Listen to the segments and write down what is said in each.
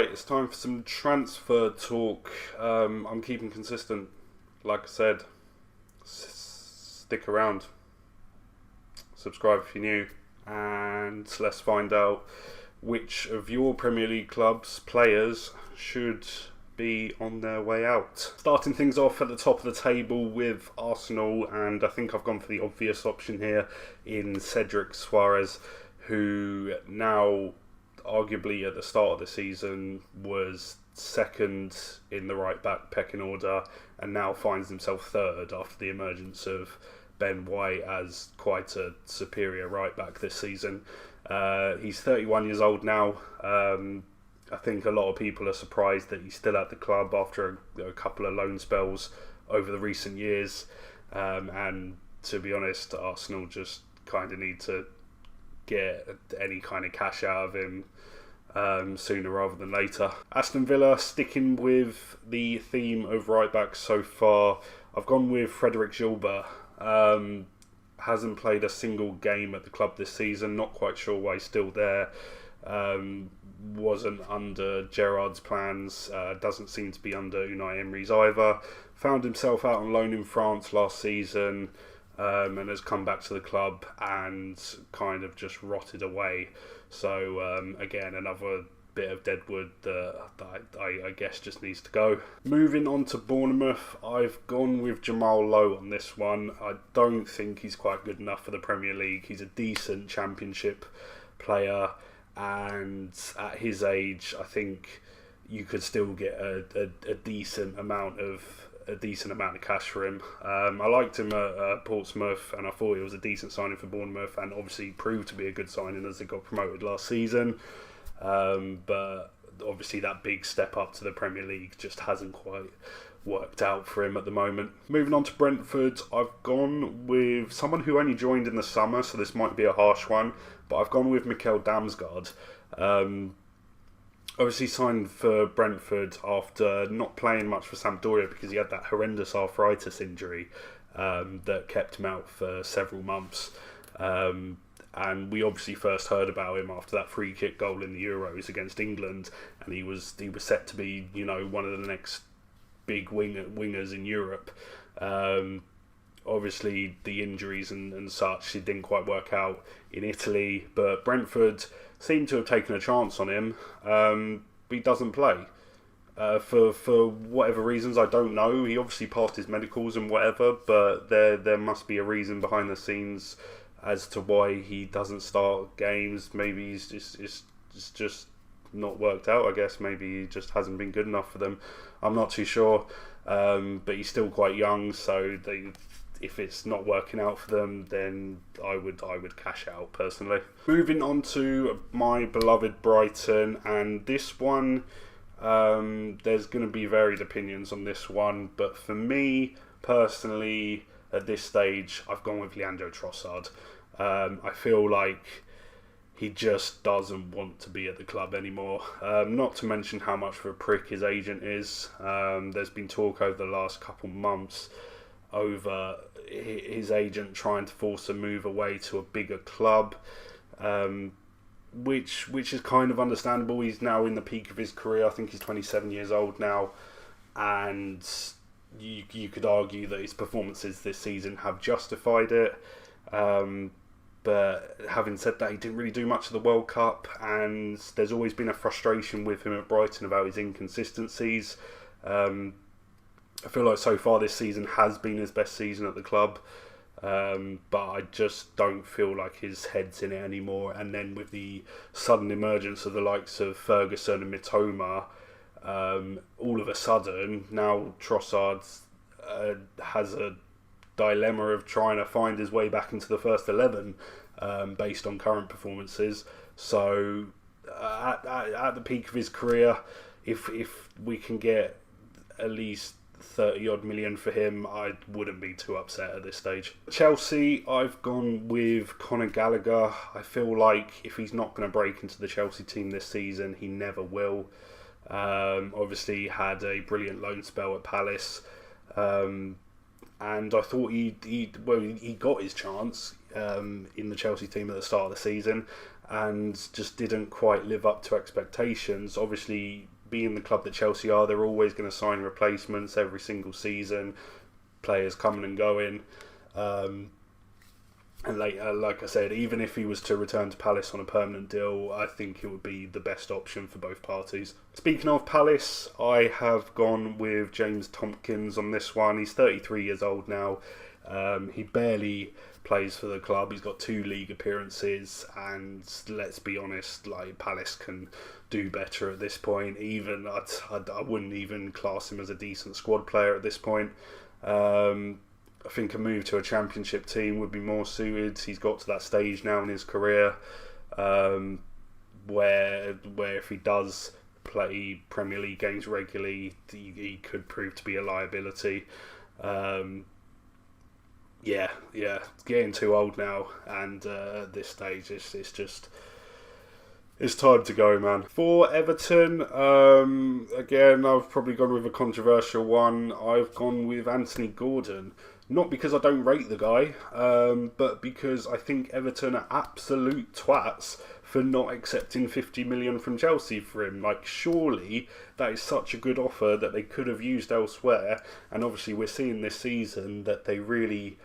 Right, it's time for some transfer talk. I'm keeping consistent. Like I said, stick around. Subscribe if you're new. And let's find out which of your Premier League clubs' players should be on their way out. Starting things off at the top of the table with Arsenal, and I think I've gone for the obvious option here in Cedric Soares, who now, arguably at the start of the season, was second in the right back pecking order and now finds himself third after the emergence of Ben White as quite a superior right back this season. He's 31 years old now. I think a lot of people are surprised that he's still at the club after a couple of loan spells over the recent years. And to be honest, Arsenal just kind of need to get any kind of cash out of him sooner rather than later. Aston Villa, sticking with the theme of right backs so far, I've gone with Frederick Gilbert. Hasn't played a single game at the club this season, not quite sure why he's still there. Wasn't under Gerrard's plans, doesn't seem to be under Unai Emery's either. Found himself out on loan in France last season, and has come back to the club and kind of just rotted away. So again, another bit of deadwood that I guess just needs to go. Moving on to Bournemouth, I've gone with Jamal Lowe on this one. I don't think he's quite good enough for the Premier League. He's a decent Championship player, and at his age, I think you could still get a decent amount of cash for him. I liked him at Portsmouth, and I thought it was a decent signing for Bournemouth, and obviously proved to be a good signing as they got promoted last season. But obviously that big step up to the Premier League just hasn't quite worked out for him at the moment. Moving on to Brentford, I've gone with someone who only joined in the summer, so this might be a harsh one, but I've gone with Mikkel Damsgaard. Obviously signed for Brentford after not playing much for Sampdoria because he had that horrendous arthritis injury that kept him out for several months. And we obviously first heard about him after that free kick goal in the Euros against England, and he was set to be, one of the next big wingers in Europe. Obviously the injuries and such, it didn't quite work out in Italy, but Brentford seemed to have taken a chance on him, but he doesn't play. For whatever reasons, I don't know. He obviously passed his medicals and whatever, but there must be a reason behind the scenes as to why he doesn't start games. Maybe he's just not worked out, I guess. Maybe he just hasn't been good enough for them. I'm not too sure, but he's still quite young, so if it's not working out for them, then I would cash out personally. Moving on to my beloved Brighton, and this one, there's going to be varied opinions on this one, but for me personally, at this stage, I've gone with Leandro Trossard. I feel like he just doesn't want to be at the club anymore. Not to mention how much of a prick his agent is. There's been talk over the last couple months over his agent trying to force a move away to a bigger club, which is kind of understandable. He's now in the peak of his career. I think he's 27 years old now, and you could argue that his performances this season have justified it. But having said that, he didn't really do much of the World Cup, and there's always been a frustration with him at Brighton about his inconsistencies. I feel like so far this season has been his best season at the club, but I just don't feel like his head's in it anymore. And then with the sudden emergence of the likes of Ferguson and Mitoma, all of a sudden now Trossard has a dilemma of trying to find his way back into the first 11 based on current performances. So at the peak of his career, if we can get at least 30 odd million for him, I wouldn't be too upset at this stage. Chelsea, I've gone with Conor Gallagher. I feel like if he's not going to break into the Chelsea team this season, he never will. Obviously had a brilliant loan spell at Palace, and I thought he got his chance in the Chelsea team at the start of the season, and just didn't quite live up to expectations. Obviously, being the club that Chelsea are, they're always going to sign replacements every single season, players coming and going. And like I said, even if he was to return to Palace on a permanent deal, I think it would be the best option for both parties. Speaking of Palace, I have gone with James Tomkins on this one. He's 33 years old now. He barely plays for the club. He's got 2 league appearances, and let's be honest, like, Palace can do better at this point. Even I wouldn't even class him as a decent squad player at this point. I think a move to a championship team would be more suited. He's got to that stage now in his career where if he does play Premier League games regularly, he could prove to be a liability. It's getting too old now, and at this stage it's time to go, man. For Everton, again, I've probably gone with a controversial one. I've gone with Anthony Gordon. Not because I don't rate the guy, but because I think Everton are absolute twats for not accepting 50 million from Chelsea for him. Like, surely that is such a good offer that they could have used elsewhere. And obviously we're seeing this season that they really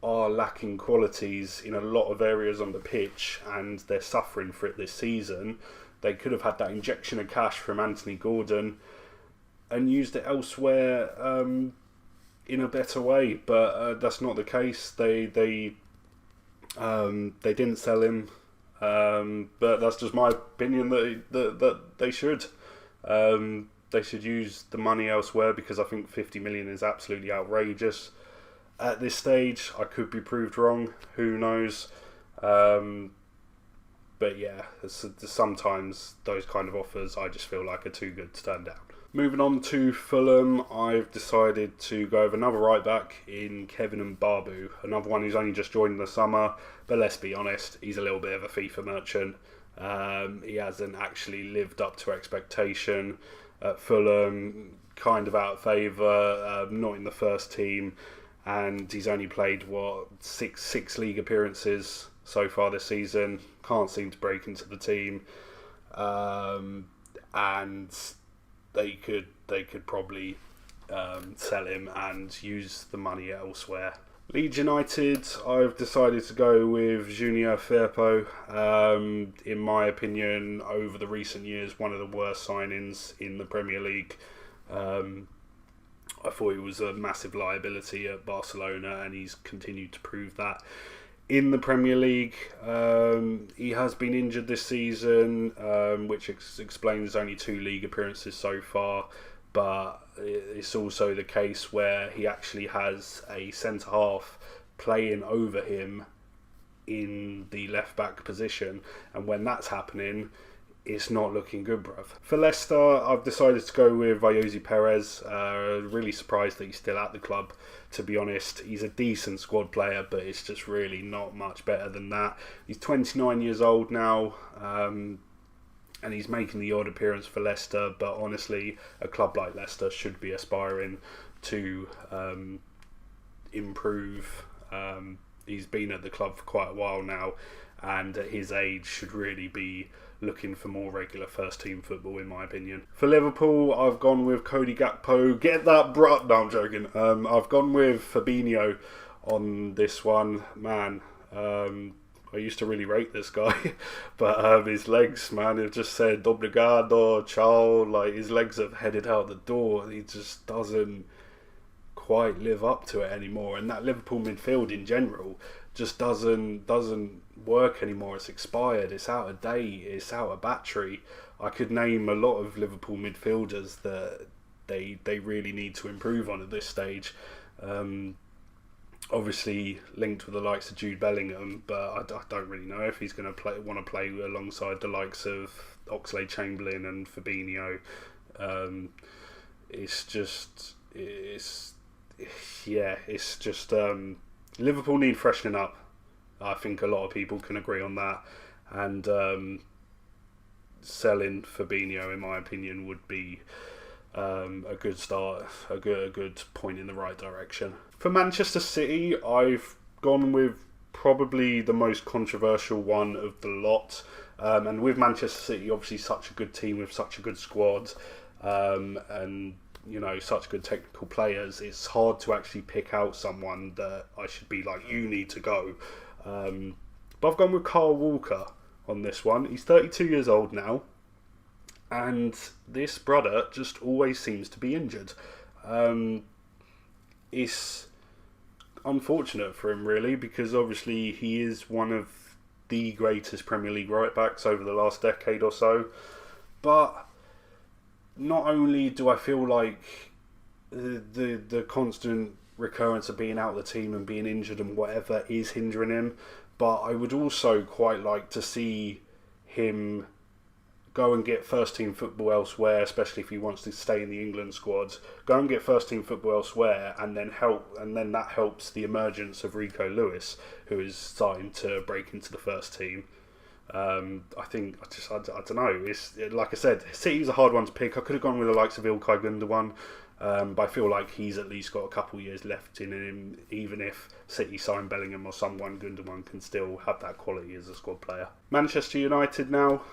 are lacking qualities in a lot of areas on the pitch, and they're suffering for it this season. They could have had that injection of cash from Anthony Gordon and used it elsewhere in a better way, but that's not the case. They didn't sell him, but that's just my opinion that they should. They should use the money elsewhere, because I think 50 million is absolutely outrageous at this stage. I could be proved wrong, who knows. But yeah, sometimes those kind of offers I just feel like are too good to turn down. Moving on to Fulham, I've decided to go with another right back in Kevin Mbabu. Another one who's only just joined in the summer, but let's be honest, he's a little bit of a FIFA merchant. He hasn't actually lived up to expectation at Fulham, kind of out of favour, not in the first team, and he's only played, six league appearances so far this season. Can't seem to break into the team, and they could probably sell him and use the money elsewhere. Leeds United, I've decided to go with Junior Firpo. In my opinion, over the recent years, one of the worst signings in the Premier League. I thought he was a massive liability at Barcelona, and he's continued to prove that in the Premier League. He has been injured this season, which explains only 2 league appearances so far, but it's also the case where he actually has a centre-half playing over him in the left-back position, and when that's happening, it's not looking good, bruv. For Leicester, I've decided to go with Ayoze Perez. Really surprised that he's still at the club, to be honest. He's a decent squad player, but it's just really not much better than that. He's 29 years old now, and he's making the odd appearance for Leicester, but honestly, a club like Leicester should be aspiring to improve. He's been at the club for quite a while now, and at his age should really be looking for more regular first team football, in my opinion. For Liverpool, I've gone with Cody Gakpo. Get that, bro. No, I'm joking. I've gone with Fabinho on this one. Man, I used to really rate this guy, but his legs, man, have just said obrigado, ciao. Like, his legs have headed out the door. He just doesn't quite live up to it anymore, and that Liverpool midfield in general just doesn't work anymore. It's expired, it's out of date, it's out of battery. I could name a lot of Liverpool midfielders that they really need to improve on at this stage. Obviously linked with the likes of Jude Bellingham, but I don't really know if he's going to want to play alongside the likes of Oxlade-Chamberlain and Fabinho. It's just Liverpool need freshening up. I think a lot of people can agree on that, and selling Fabinho, in my opinion, would be a good start, a good point in the right direction. For Manchester City, I've gone with probably the most controversial one of the lot. And with Manchester City, obviously such a good team with such a good squad, and such good technical players, it's hard to actually pick out someone that I should be like, you need to go. But I've gone with Kyle Walker on this one. He's 32 years old now, and this brother just always seems to be injured. It's unfortunate for him, really, because obviously he is one of the greatest Premier League right backs over the last decade or so. But not only do I feel like the constant recurrence of being out of the team and being injured and whatever is hindering him, but I would also quite like to see him go and get first team football elsewhere, especially if he wants to stay in the England squad. Go and get first team football elsewhere, and then that helps the emergence of Rico Lewis, who is starting to break into the first team. I don't know. It's like I said, City's a hard one to pick. I could have gone with the likes of Ilkay Gundogan, but I feel like he's at least got a couple of years left in him. Even if City sign Bellingham or someone, Gundogan can still have that quality as a squad player. Manchester United now.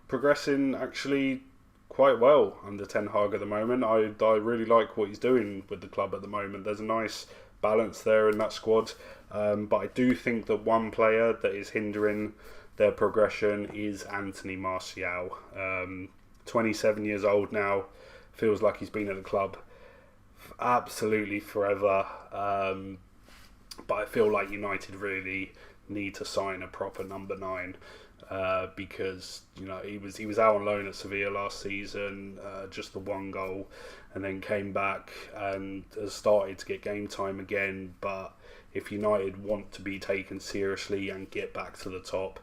Progressing actually quite well under Ten Hag at the moment. I really like what he's doing with the club at the moment. There's a nice balance there in that squad, but I do think that one player that is hindering their progression is Anthony Martial. 27 years old now, feels like he's been at the club absolutely forever, but I feel like United really need to sign a proper number 9. Because he was out on loan at Sevilla last season, just the one goal, and then came back and has started to get game time again. But if United want to be taken seriously and get back to the top,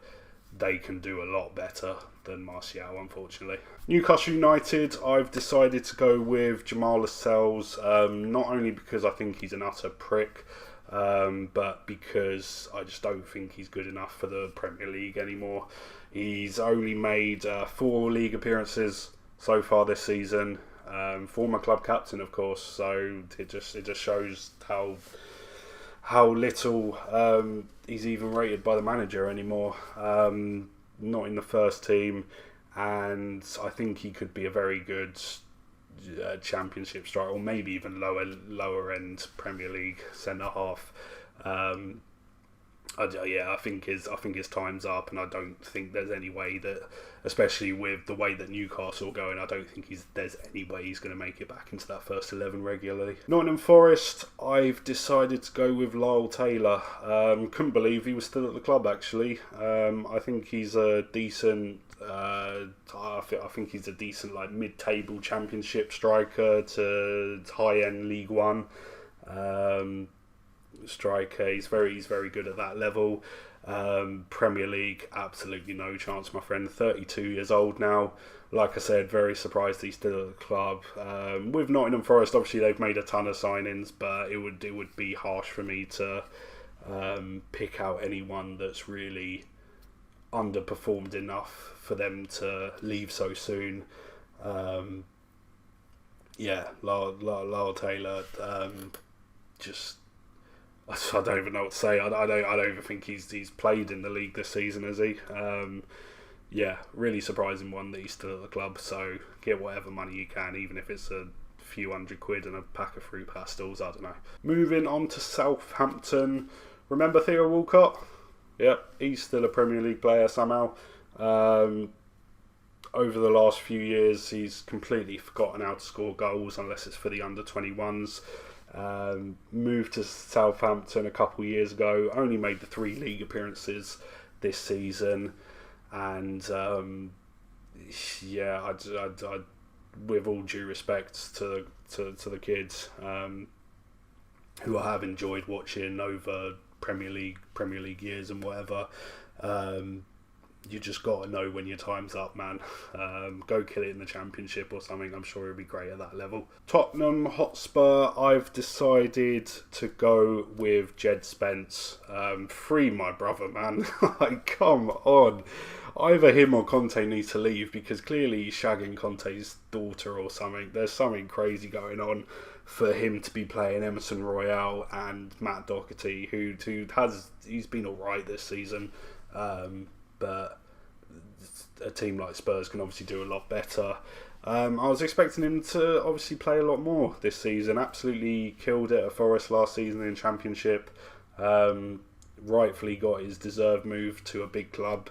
they can do a lot better than Martial, unfortunately. Newcastle United, I've decided to go with Jamal Lascelles, not only because I think he's an utter prick, but because I just don't think he's good enough for the Premier League anymore. He's only made 4 league appearances so far this season. Former club captain, of course, so it just shows how little he's even rated by the manager anymore. Not in the first team, and I think he could be a very good Championship striker, or maybe even lower end Premier League centre half. I think his time's up, and I don't think there's any way that, especially with the way that Newcastle are going, I don't think there's any way he's going to make it back into that first 11 regularly. Nottingham Forest, I've decided to go with Lyle Taylor. Couldn't believe he was still at the club, actually. I think he's a decent. I think he's a decent mid-table Championship striker to high-end League One striker. He's very good at that level. Premier League, absolutely no chance, my friend. 32 years old now. Like I said, very surprised he's still at the club. With Nottingham Forest, obviously they've made a ton of signings, but it would be harsh for me to pick out anyone that's really underperformed enough for them to leave so soon. Lyle Taylor, just I don't even know what to say. I don't even think he's played in the league this season, has he? Really surprising one that he's still at the club. So get whatever money you can, even if it's a few £100 and a pack of fruit pastels. I don't know. Moving on to Southampton. Remember Theo Walcott? Yep, he's still a Premier League player somehow. Over the last few years, he's completely forgotten how to score goals unless it's for the under-21s. Moved to Southampton a couple of years ago, only made the 3 league appearances this season, and with all due respect to the kids, who I have enjoyed watching over Premier League years and whatever, you just got to know when your time's up, man. Go kill it in the Championship or something. I'm sure he'll be great at that level. Tottenham Hotspur, I've decided to go with Jed Spence. Free my brother, man. Like, come on. either him or Conte need to leave, because clearly he's shagging Conte's daughter or something. There's something crazy going on for him to be playing Emerson Royale and Matt Doherty, he's been alright this season, but a team like Spurs can obviously do a lot better. I was expecting him to obviously play a lot more this season. Absolutely killed it at Forest last season in Championship. Rightfully got his deserved move to a big club,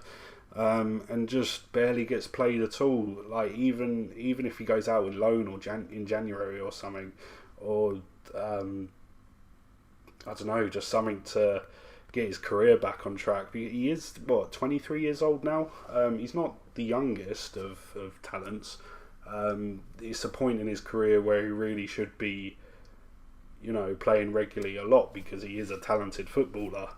and just barely gets played at all. Like even if he goes out in loan or in January or something, or I don't know, just something to get his career back on track. He is 23 years old now. He's not the youngest of talents. It's a point in his career where he really should be, playing regularly a lot, because he is a talented footballer.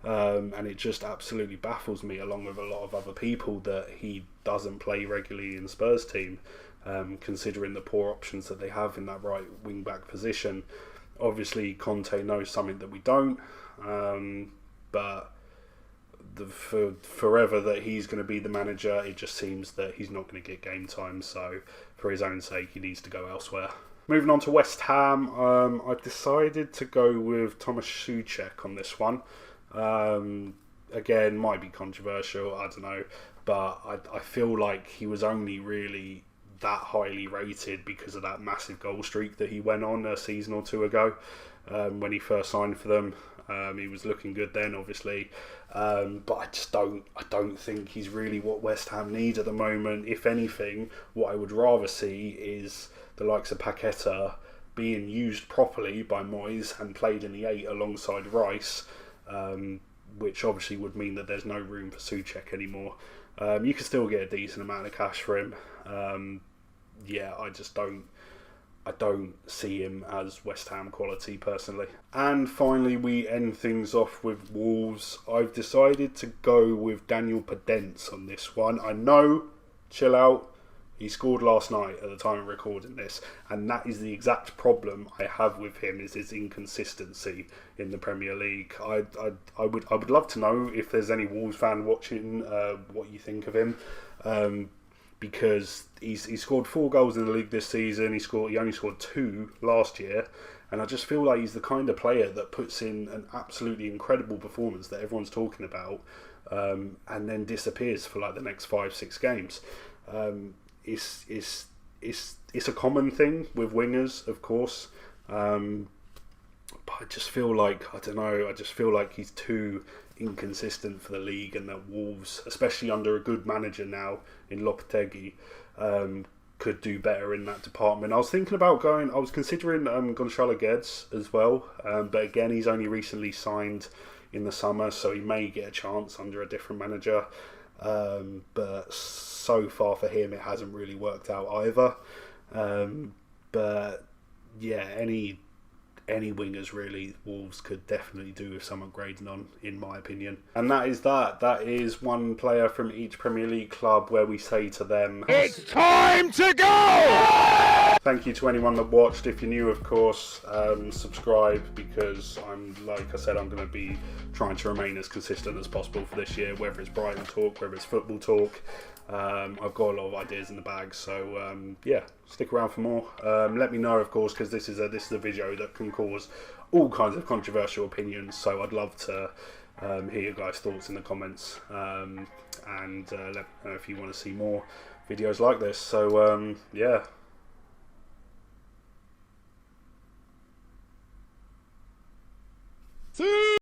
And it just absolutely baffles me, along with a lot of other people, that he doesn't play regularly in Spurs team, considering the poor options that they have in that right wing back position. Obviously, Conte knows something that we don't, but forever that he's going to be the manager, it just seems that he's not going to get game time. So, for his own sake, he needs to go elsewhere. Moving on to West Ham, I've decided to go with Thomas Souček on this one. Again, might be controversial, I don't know, but I feel like he was only really that highly rated because of that massive goal streak that he went on a season or two ago, when he first signed for them. He was looking good then, obviously, but I don't think he's really what West Ham need at the moment. If anything, what I would rather see is the likes of Paqueta being used properly by Moyes and played in the 8 alongside Rice, which obviously would mean that there's no room for Souček anymore. You can still get a decent amount of cash for him. I don't see him as West Ham quality personally. And finally, we end things off with Wolves. I've decided to go with Daniel Podence on this one. I know, chill out. He scored last night at the time of recording this, and that is the exact problem I have with him, is his inconsistency in the Premier League. I would love to know if there's any Wolves fan watching, what you think of him, because he scored 4 goals in the league this season. He only scored 2 last year, and I just feel like he's the kind of player that puts in an absolutely incredible performance that everyone's talking about, and then disappears for like the next 5-6 games. It's a common thing with wingers, of course, but I just feel like, he's too inconsistent for the league, and that Wolves, especially under a good manager now in Lopetegui, could do better in that department. I was considering Gonçalo Guedes as well, but again, he's only recently signed in the summer, so he may get a chance under a different manager. But so far for him, it hasn't really worked out either. But yeah, any wingers really, Wolves could definitely do with some upgrading on, in my opinion. And that is one player from each Premier League club where we say to them, it's time to go! Thank you to anyone that watched. If you're new, of course, subscribe, because I'm going to be trying to remain as consistent as possible for this year, whether it's Brighton talk, whether it's football talk. I've got a lot of ideas in the bag, so stick around for more. Let me know, of course, because this is a video that can cause all kinds of controversial opinions, so I'd love to hear your guys' thoughts in the comments, and let me know if you want to see more videos like this. So